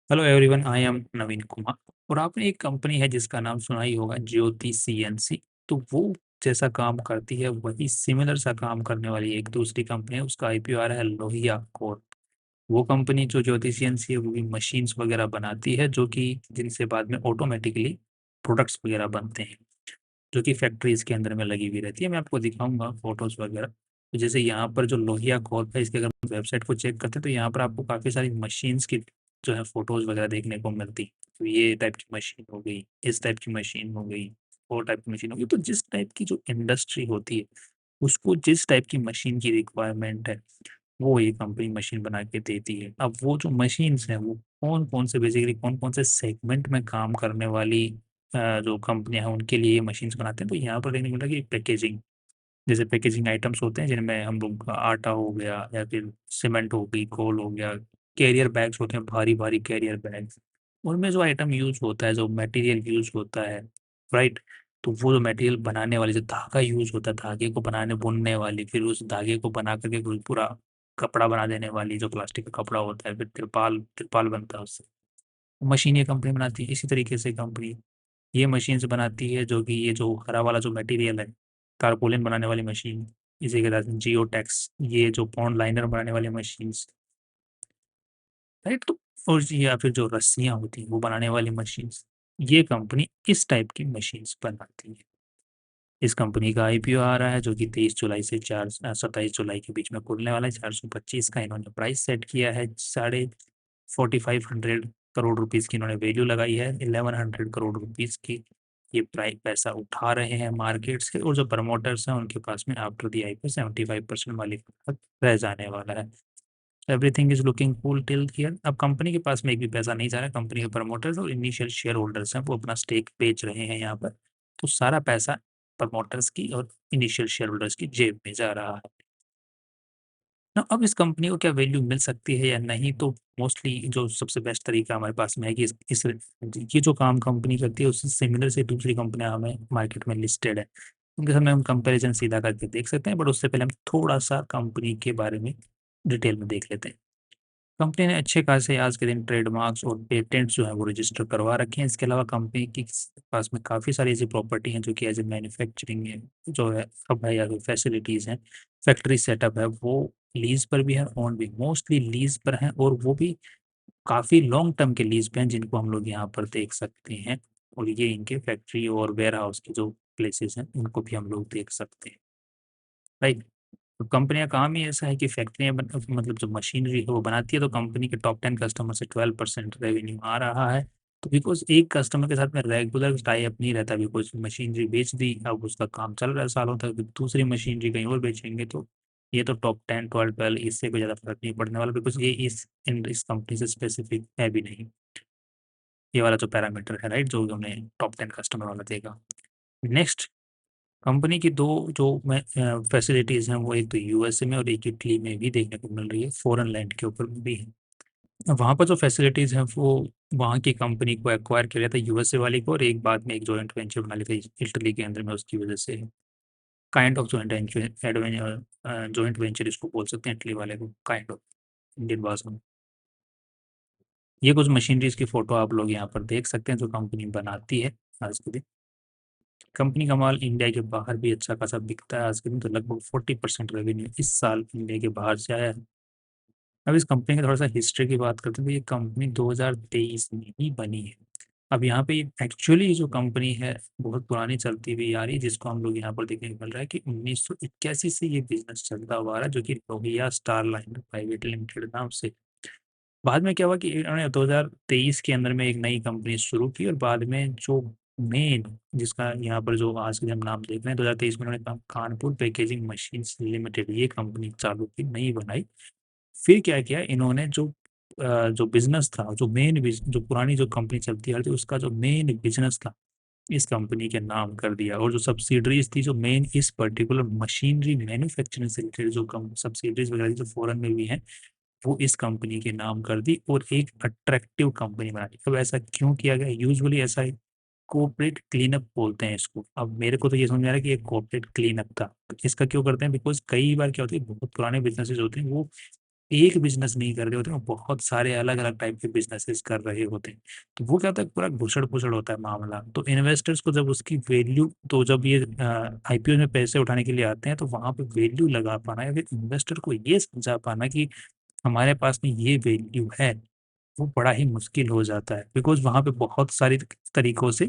Hello everyone, I am नवीन कुमार। और आपने एक कंपनी है जिसका नाम सुना ही होगा, ज्योति सीएनसी। तो वो जैसा काम करती है वही सिमिलर सा काम करने वाली एक दूसरी कंपनी है, उसका आईपीओ आ रहा है लोहिया कोर्प। वो कंपनी जो ज्योति सीएनसी है वो भी मशीन्स वगैरह बनाती है, जो कि जिनसे बाद में ऑटोमेटिकली प्रोडक्ट्स वगैरह बनते हैं, जो कि फैक्ट्रीज के अंदर में लगी हुई रहती है। मैं आपको दिखाऊंगा फोटोज वगैरह। तो जैसे यहाँ पर जो लोहिया कॉर्प है, इसके अगर वेबसाइट को चेक करते हैं तो यहाँ पर आपको काफ़ी सारी मशीन्स की जो है फोटोज वगैरह देखने को मिलती है। तो ये टाइप की मशीन हो गई, इस टाइप की मशीन हो गई, वो टाइप की मशीन हो गई। तो जिस टाइप की जो इंडस्ट्री होती है उसको जिस टाइप की मशीन की रिक्वायरमेंट है वो ये कंपनी मशीन बना के देती है। अब वो जो मशीन्स हैं वो कौन कौन से बेसिकली कौन कौन से सेगमेंट में काम करने वाली जो कंपनियां हैं उनके लिए ये मशीन्स बनाते हैं। तो यहाँ पर देखने को मिला कि पैकेजिंग, जैसे पैकेजिंग आइटम्स होते हैं जिनमें हम लोग आटा हो गया या फिर सीमेंट हो गई, कोल हो गया, कैरियर बैग्स होते हैं, भारी भारी कैरियर बैग्स। उनमें जो आइटम यूज होता है, जो मटेरियल यूज होता है, राइट। तो वो जो मटेरियल बनाने वाली जो धागा यूज होता है, धागे को बनाने बुनने वाली, फिर उस धागे को बना करके कोई पूरा कपड़ा बना देने वाली जो प्लास्टिक का कपड़ा होता है, फिर तिरपाल तिरपाल बनता है उससे, मशीन ये कंपनी बनाती है। इसी तरीके से कंपनी ये मशीन से बनाती है, जो कि ये जो हरा वाला जो मटेरियल है, तारपोलिन बनाने वाली मशीन, इसी के साथ जियोटेक्स, ये जो पॉन्ड लाइनर बनाने वाली मशीन, राइट। तो और या फिर जो रस्सियां होती हैं वो बनाने वाली मशीन, ये कंपनी इस टाइप की मशीन्स बनाती है। इस कंपनी का आईपीओ आ रहा है, जो कि 23 जुलाई से 27 जुलाई के बीच में खुलने वाला है। 425 का इन्होंने प्राइस सेट किया है। 4500 करोड़ रुपीस की इन्होंने वैल्यू लगाई है। 1100 करोड़ रुपीस की ये प्राइस पैसा उठा रहे हैं मार्केट से। और जो प्रमोटर्स हैं उनके पास में आफ्टर दी आईपीओ 75% मालिक रह जाने वाला है। Everything is looking cool till here. अब कंपनी के पास में एक भी पैसा नहीं जा रहा है। कंपनी के प्रमोटर्स और इनिशियल शेयर होल्डर्स हैं, वो अपना स्टेक बेच रहे हैं यहाँ पर। तो सारा पैसा प्रमोटर्स की और इनिशियल शेयर होल्डर्स की जेब में जा रहा है ना। अब इस कंपनी को क्या वैल्यू मिल सकती है या नहीं, तो मोस्टली जो सबसे बेस्ट तरीका हमारे पास में है कि ये जो काम कंपनी करती है उससे सिमिलर से दूसरी कंपनियां हमें मार्केट में लिस्टेड है, उनके साथ में हम कंपैरिजन सीधा करके देख सकते हैं। बट उससे पहले हम थोड़ा सा कंपनी के बारे में डिटेल में देख लेते हैं। कंपनी ने अच्छे खासे आज के दिन ट्रेडमार्क्स और पेटेंट्स जो है वो रजिस्टर करवा रखे हैं। इसके अलावा कंपनी के पास में काफ़ी सारी ऐसी प्रॉपर्टी हैं जो कि एज ए मैन्युफैक्चरिंग है, जो है अब है या फिर फैसिलिटीज़ हैं, फैक्ट्री सेटअप है, वो लीज पर भी है, ओन भी मोस्टली लीज पर हैं। और वो भी काफ़ी लॉन्ग टर्म के लीज पे हैं, जिनको हम लोग यहाँ पर देख सकते हैं। और ये इनके फैक्ट्री और वेयर हाउस के जो प्लेसेस हैं उनको भी हम लोग देख सकते हैं, राइट। तो कंपनियां काम ही ऐसा है कि फैक्ट्रियां मतलब जो मशीनरी है वो बनाती है। तो कंपनी के टॉप 10 कस्टमर से 12% रेवेन्यू आ रहा है। तो बिकॉज एक कस्टमर के साथ में रेगुलर टाई अप नहीं रहता, बिकॉज मशीनरी बेच दी, अब उसका काम चल रहा है सालों तक, फिर दूसरी मशीनरी कहीं और बेचेंगे। तो ये तो टॉप 10 12 12 इससे कोई ज़्यादा फर्क नहीं पड़ने वाला, बिकॉज ये इस कंपनी से स्पेसिफिक है भी नहीं, ये वाला जो पैरामीटर है, राइट, जो हमने टॉप 10 कस्टमर वाला देगा। नेक्स्ट, कंपनी की दो जो फैसिलिटीज़ हैं वो एक तो यूएसए में और एक इटली में भी देखने को मिल रही है, फॉरेन लैंड के ऊपर भी है। वहाँ पर जो फैसिलिटीज़ हैं वो वहाँ की कंपनी को एक्वायर किया था यूएसए वाली को, और एक बाद में एक जॉइंट वेंचर बना लिया था इटली के अंदर में, उसकी वजह से काइंड ऑफ जॉइंट वेंचर इसको बोल सकते हैं इटली वाले को, काइंड ऑफ इंडियन भाषा में। ये कुछ मशीनरीज की फोटो आप लोग यहाँ पर देख सकते हैं जो कंपनी बनाती है आज के दिन। कंपनी का माल इंडिया के बाहर भी अच्छा खासा बिकता है आज के दिन। तो लगभग 40% रेवेन्यू इस साल इंडिया के बाहर से आया है। अब इस कंपनी की थोड़ा सा हिस्ट्री की बात करते हैं तो ये कंपनी 2023 में ही बनी है। अब यहाँ पे एक्चुअली जो कंपनी है बहुत पुरानी चलती हुई आ रही है, जिसको हम लोग यहाँ पर देखने को मिल रहा है कि 1981 से ये बिजनेस चलता हुआ आ रहा है, जो कि Lohia star line private limited नाम से। बाद में क्या हुआ कि इन्होंने 2023 के अंदर में एक नई कंपनी शुरू की, और बाद में जो मेन जिसका यहाँ पर जो आज के हम नाम देख रहे हैं, 2023 में उन्होंने कानपुर पैकेजिंग मशीन्स लिमिटेड ये कंपनी चालू की, नई बनाई। फिर क्या किया इन्होंने, जो बिजनेस था, जो पुरानी जो कंपनी चलती आ रही थी उसका जो मेन बिजनेस था इस कंपनी के नाम कर दिया। और जो सब्सिडरीज थी जो मेन इस पर्टिकुलर मशीनरी मैन्युफैक्चरिंग से रिलेटेड जो सब्सिडरीज वगैरह थी जो फॉरेन में भी हैं, वो इस कंपनी के नाम कर दी और एक अट्रैक्टिव कंपनी बना दी। अब ऐसा क्यों किया गया, यूजुअली ऐसा कॉर्पोरेट क्लीनअप बोलते हैं इसको। अब मेरे को तो ये समझ में आ रहा है कि एक कॉर्पोरेट क्लीनअप था। तो इसका क्यों करते हैं, बिकॉज कई बार क्या होती है बहुत पुराने बिजनेसेस होते हैं वो एक बिजनेस नहीं कर रहे होते, वो बहुत सारे अलग अलग टाइप के बिजनेसेस कर रहे होते हैं। तो वो क्या होता है, पूरा घुसड़ पुसड़ होता है मामला। तो इन्वेस्टर्स को जब उसकी वैल्यू, तो जब ये आईपीओ में पैसे उठाने के लिए आते हैं, तो वहां पे वैल्यू लगा पाना या फिर इन्वेस्टर को ये समझा पाना कि हमारे पास में ये वैल्यू है, वो बड़ा ही मुश्किल हो जाता है। बिकॉज वहां पे बहुत सारी तरीकों से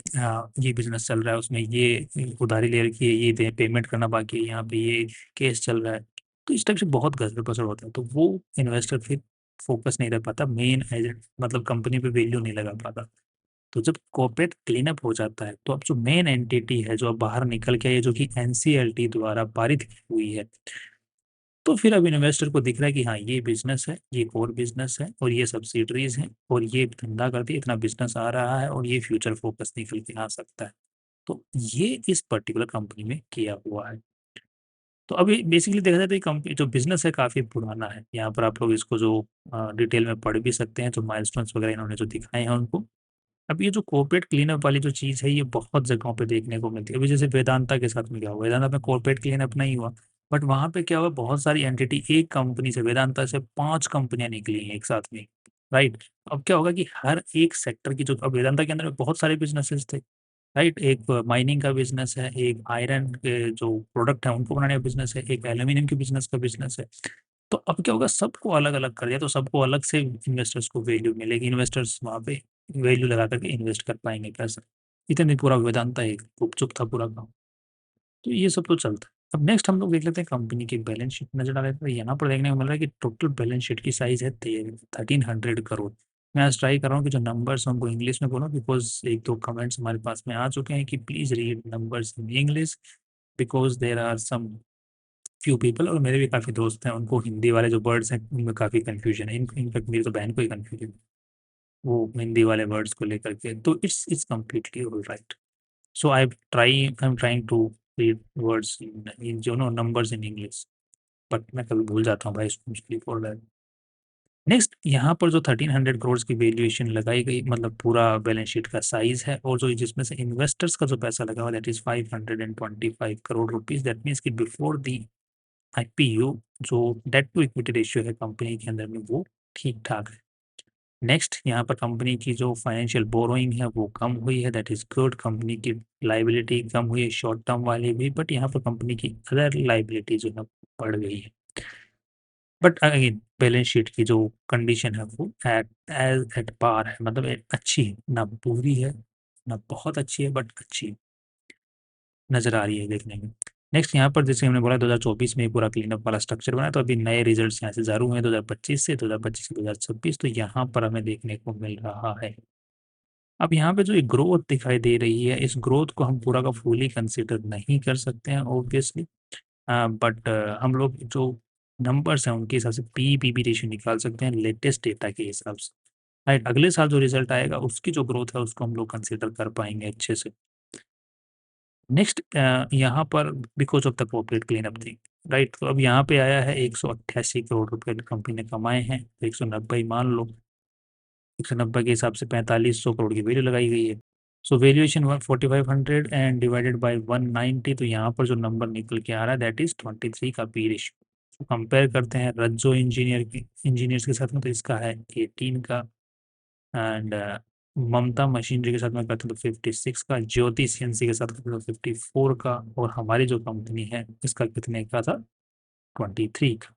ये बिजनेस चल रहा है, उसमें ये उधारी ले रखी है, ये पेमेंट करना बाकी है, यहाँ पे ये केस चल रहा है। तो इस टाइप से बहुत गड़बड़ पसड़ होता है, तो वो इन्वेस्टर फिर फोकस नहीं रह पाता, मेन एजेंट मतलब कंपनी पे वैल्यू नहीं लगा पाता। तो जब कॉर्पोरेट क्लीन अप हो जाता है, तो अब जो मेन एंटिटी है जो अब बाहर निकल के आई है, जो कि एनसीएलटी द्वारा पारित हुई है, तो फिर अब इन्वेस्टर को दिख रहा है कि हाँ, ये बिजनेस है, ये कोर बिजनेस है, और ये सब्सिडरीज हैं, और ये धंधा करती है, इतना बिजनेस आ रहा है, और ये फ्यूचर फोकस निकल के आ सकता है। तो ये इस पर्टिकुलर कंपनी में किया हुआ है। तो अभी बेसिकली देखा जाए तो ये कंपनी जो बिजनेस है काफी पुराना है। यहाँ पर आप लोग इसको जो डिटेल में पढ़ भी सकते हैं, जो माइलस्टोन्स वगैरह इन्होंने जो दिखाए हैं उनको। अब ये जो कॉर्पोरेट क्लीनअप वाली जो चीज़ है, ये बहुत जगहों पे देखने को मिलती है। अभी जैसे वेदांता के साथ में क्या हुआ, वेदांता में कॉर्पोरेट क्लीनअप नहीं हुआ, बट वहां पे क्या हुआ, बहुत सारी एंटिटी, एक कंपनी से, वेदांता से 5 कंपनियां निकली हैं एक साथ में, राइट। अब क्या होगा कि हर एक सेक्टर की जो, अब वेदांता के अंदर में बहुत सारे बिजनेसेस थे, राइट। एक माइनिंग का बिजनेस है, एक आयरन के जो प्रोडक्ट है उनको बनाने का बिजनेस है, एक एल्यूमिनियम के बिजनेस का बिजनेस है। तो अब क्या होगा, सबको अलग अलग कर दिया, तो सबको अलग से इन्वेस्टर्स को वैल्यू मिलेगी, इन्वेस्टर्स वहां पे वैल्यू लगा करके इन्वेस्ट कर पाएंगे पैसा। इतने पूरा वेदांता एक गुपचुप था पूरा काम। तो ये सब तो चलता है। अब नेक्स्ट हम लोग देख लेते हैं कंपनी की बैलेंस शीट नजर डाल लेते हैं। यहाँ पर देखने को मिल रहा है कि टोटल बैलेंस शीट की साइज है 1300 करोड़। मैं आज ट्राई कर रहा हूँ कि जो नंबर्स उनको इंग्लिश में बोलूँ, बिकॉज एक दो कमेंट्स हमारे पास में आ चुके हैं कि please read numbers in English, because there are some few people, और मेरे भी काफ़ी दोस्त हैं, उनको हिंदी वाले जो वर्ड्स हैं उनमें काफ़ी कन्फ्यूजन है। इनफैक्ट मेरी तो बहन को ही कन्फ्यूजन है वो हिंदी वाले वर्ड्स को लेकर के। तो it's completely all right. So I am trying to read words in जो no numbers in English, but मैं कभी भूल जाता हूँ भाई, इसको मुश्किल पड़ रहा है। नेक्स्ट, यहाँ पर जो 1300 करोड़ की वैल्यूएशन लगाई गई, मतलब पूरा बैलेंस शीट का साइज है, और जो जिसमें से इन्वेस्टर्स का जो पैसा लगा हुआ, that is 525 crore rupees. That means कि बिफोर दी आईपीओ जो डेट टू इक्विटी रेशियो है कंपनी के अंदर में, वो ठीक ठाक है। नेक्स्ट, यहाँ पर कंपनी की जो फाइनेंशियल बोरोइंग है वो कम हुई है, दैट इज गुड। कंपनी की लाइबिलिटी कम हुई है, शॉर्ट टर्म वाली भी, बट यहाँ पर कंपनी की अदर लाइबिलिटी जो है बढ़ गई है। बट अगेन बैलेंस शीट की जो कंडीशन है वो एट पार है, मतलब अच्छी है, ना बुरी है ना बहुत अच्छी है, बट अच्छी नजर आ रही है देखने में। नेक्स्ट, यहाँ पर जैसे हमने बोला 2024 में ही पूरा क्लीनअप वाला स्ट्रक्चर बना, तो अभी नए रिजल्ट्स यहाँ से जारी हुए हैं 2025 से, 2025 से 2026, तो यहाँ पर हमें देखने को मिल रहा है। अब यहाँ पे जो एक ग्रोथ दिखाई दे रही है, इस ग्रोथ को हम पूरा का फुली कंसिडर नहीं कर सकते हैं ऑब्वियसली, बट हम लोग जो नंबर्स हैं उनके हिसाब से पी रेशियो निकाल सकते हैं लेटेस्ट डेटा के हिसाब से, राइट। अगले साल जो रिजल्ट आएगा उसकी जो ग्रोथ है उसको हम लोग कंसिडर कर पाएंगे अच्छे से। नेक्स्ट, यहाँ पर because of the corporate clean up थी, राइट। तो अब यहाँ पे आया है 188 करोड़ रुपए कंपनी ने कमाए हैं, तो 190 मान लो, 190 के हिसाब से 4500 करोड़ की वैल्यू लगाई गई है। सो वैल्यूएशन 4500 एंड डिवाइडेड बाय 190, तो यहाँ पर जो नंबर निकल के आ रहा है दैट इज 23 का पी रेशियो। कंपेयर करते हैं रज्जो इंजीनियर्स के साथ में, तो इसका है 18 का, एंड ममता मशीनरी के साथ में करते हैं तो 56 का, ज्योति सीएनसी के साथ करते हैं तो 54 का, और हमारी जो कंपनी है इसका कितने का था, 23 का।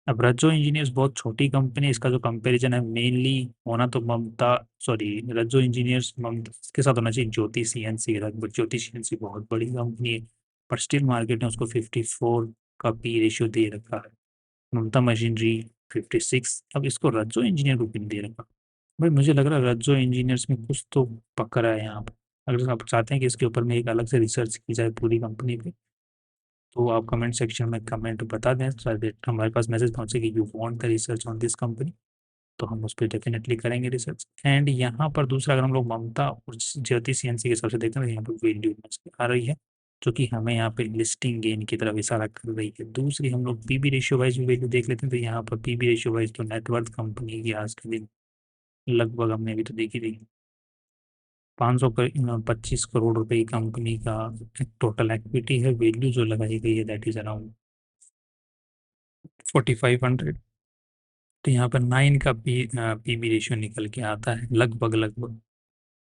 अब रज्जो इंजीनियर्स बहुत छोटी कंपनी है, इसका जो कंपैरिजन है मेनली होना तो ममता, सॉरी, रज्जो इंजीनियर्स ममता के साथ होना चाहिए ज्योति सीएनसी के साथ, बट ज्योति सीएनसी बहुत बड़ी कंपनी है, पर स्टिल मार्केट ने उसको 54 का पी रेशियो दे रखा है। ममता मशीनरी 56, अब इसको रज्जो इंजीनियर को क्यों दे रखा। भाई मुझे लग रहा है रज्जो इंजीनियर्स में कुछ तो पकड़ा है यहाँ पर। अगर आप चाहते हैं कि इसके ऊपर में एक अलग से रिसर्च की जाए पूरी कंपनी पे, तो आप कमेंट सेक्शन में कमेंट बता दें, सो दैट हमारे पास मैसेज पहुंचे कि you want the research on this company, तो हम उस पर डेफिनेटली करेंगे रिसर्च। एंड यहाँ पर दूसरा, अगर हम लोग ममता और ज्योति सीएनसी के हिसाब से देखते हैं, तो यहाँ पर वैल्यू आ रही है, जो कि हमें यहाँ पे लिस्टिंग गेन की तरफ इशारा कर रही है। दूसरी, हम लोग पीबी रेशियो वाइज भी वैल्यू देख लेते हैं, तो यहाँ पर पीबी रेशियो वाइज तो नेटवर्थ कंपनी की आज के दिन लगभग हमने अभी तो देखी थी 525 करोड़ रुपए की कंपनी का टोटल इक्विटी है, वैल्यू जो लगाई गई है दैट इज अराउंड 4500। तो यहाँ पर 9 का पीबी रेशियो निकल के आता है लगभग लगभग,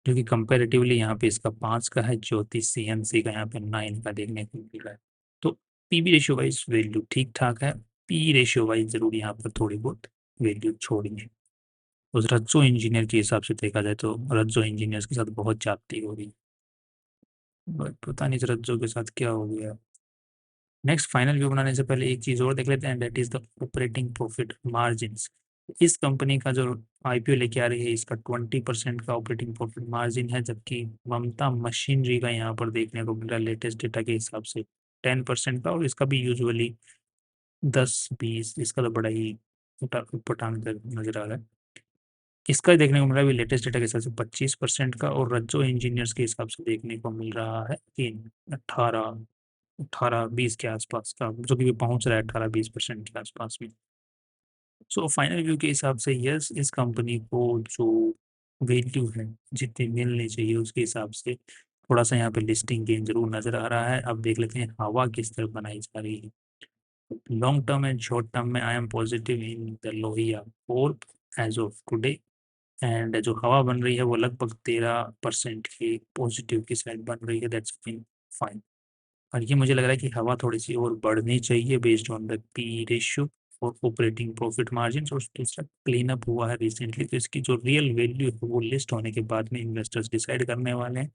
जो कि कंपेरेटिवली यहाँ पे इसका 5 का है, ज्योति सीएनसी का यहाँ पे 9 का देखने को मिल रहा है। तो पीबी रेशियो वाइज वैल्यू ठीक ठाक है, पी रेशियो वाइज जरूर यहाँ पर थोड़ी बहुत वैल्यू छोड़ी है। उस रज्जो इंजीनियर के हिसाब से देखा जाए तो रज्जो इंजीनियर्स के साथ बहुत जाती हो रही है, बट पता नहीं इस रज्जो के साथ क्या हो गया। नेक्स्ट फाइनल व्यू बनाने से पहले एक चीज और देख लेते हैं, that is the operating profit margins. इस कंपनी का जो आईपीओ लेके आ रही है इसका 20% का ऑपरेटिंग प्रॉफिट मार्जिन है, जबकि ममता मशीनरी का यहाँ पर देखने को मिल रहा है लेटेस्ट डेटा के हिसाब से 10% का, और इसका भी यूजुअली 10-20, इसका तो बड़ा ही पटांग नजर आ रहा है। इसका देखने को मिल रहा है लेटेस्ट डेटा के हिसाब से 25% का, और रज्जो इंजीनियर्स के हिसाब से देखने को मिल रहा है कि 18-20 के आसपास का, जो कि भी पहुंच रहा है 18-20% के आसपास में। सो फाइनल व्यू के हिसाब से यस, इस कंपनी को जो वैल्यू है जितनी मिलनी चाहिए उसके हिसाब से थोड़ा सा यहाँ पे लिस्टिंग गेन जरूर नजर आ रहा है। अब देख लेते हैं हवा किस तरफ बनाई जा रही है। Long term and short term में I am positive in the Lohia fourth age of today, and जो हवा बन रही है वो लगभग 13% की पॉजिटिव की साइड बन रही है, दैट्स बीन फाइन। और ये मुझे लग रहा है कि हवा थोड़ी सी और बढ़नी चाहिए based on the P ratio और ऑपरेटिंग प्रॉफिट मार्जिन। और दूसरा क्लीन अप हुआ है रिसेंटली, तो इसकी जो रियल वैल्यू है वो लिस्ट होने के बाद में इन्वेस्टर्स डिसाइड करने वाले हैं।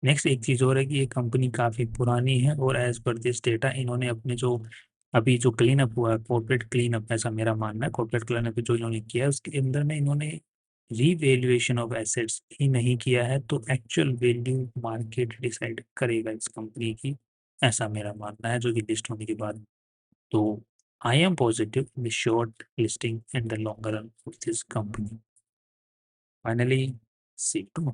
नेक्स्ट एक चीज़ और है कि ये कंपनी काफ़ी पुरानी है, और एज पर दिस डेटा इन्होंने अपने जो अभी जो क्लीन अप हुआ है, कॉर्पोरेट क्लीन अप, ऐसा मेरा मानना है, कॉर्पोरेट क्लीन अप जो इन्होंने किया है उसके अंदर में इन्होंने रीवैल्यूएशन ऑफ एसेट्स ही नहीं किया है, तो एक्चुअल वैल्यू मार्केट डिसाइड करेगा इस कंपनी की, ऐसा मेरा मानना है, जो कि लिस्ट होने के बाद। तो I am positive in the short listing and the longer run of this company. Finally see to